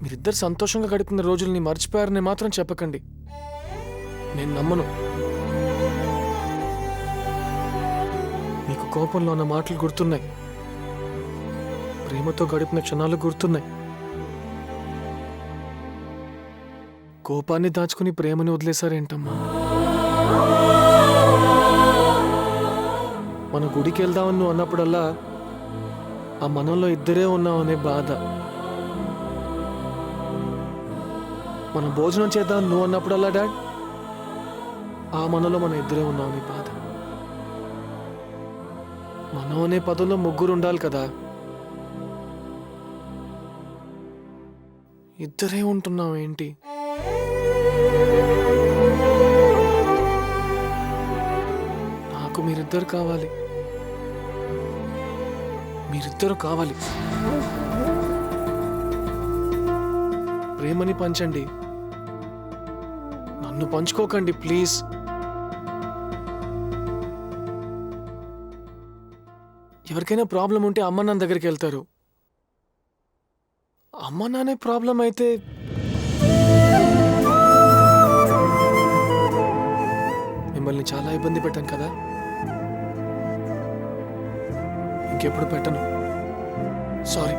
మీరిద్దరు సంతోషంగా గడిపిన రోజుల్ని మర్చిపోయారని మాత్రం చెప్పకండి. నేను నమ్మను. మీకు కోపంలో ఉన్న మాటలు గుర్తున్నాయి, ప్రేమతో గడిపిన క్షణాలు గుర్తున్నాయి. కోపాన్ని దాచుకుని ప్రేమని వదిలేశారేంటమ్మా? మన గుడికి వెళ్దామని నువ్వు అన్నప్పుడల్లా ఆ మనంలో ఇద్దరే ఉన్నామనే బాధ. మనం భోజనం చేద్దాం నువ్వు అన్నప్పుడల్లా డాడ్ ఆ మనలో మనం ఇద్దరే ఉన్నామని బాధ. మనం అనే పదంలో ముగ్గురు ఉండాలి కదా, ఇద్దరే ఉంటున్నాం ఏంటి? నాకు మీరిద్దరు కావాలి, మీరిద్దరు కావాలి. ప్రేమని పంచండి, నన్ను పంచుకోకండి ప్లీజ్. ఎవరికైనా ప్రాబ్లం ఉంటే అమ్మ నాన్న దగ్గరికి వెళ్తారు. అమ్మ నాన్నే ప్రాబ్లం అయితే మిమ్మల్ని చాలా ఇబ్బంది పెట్టాను కదా, ఇంకెప్పుడు పెట్టను. సారీ.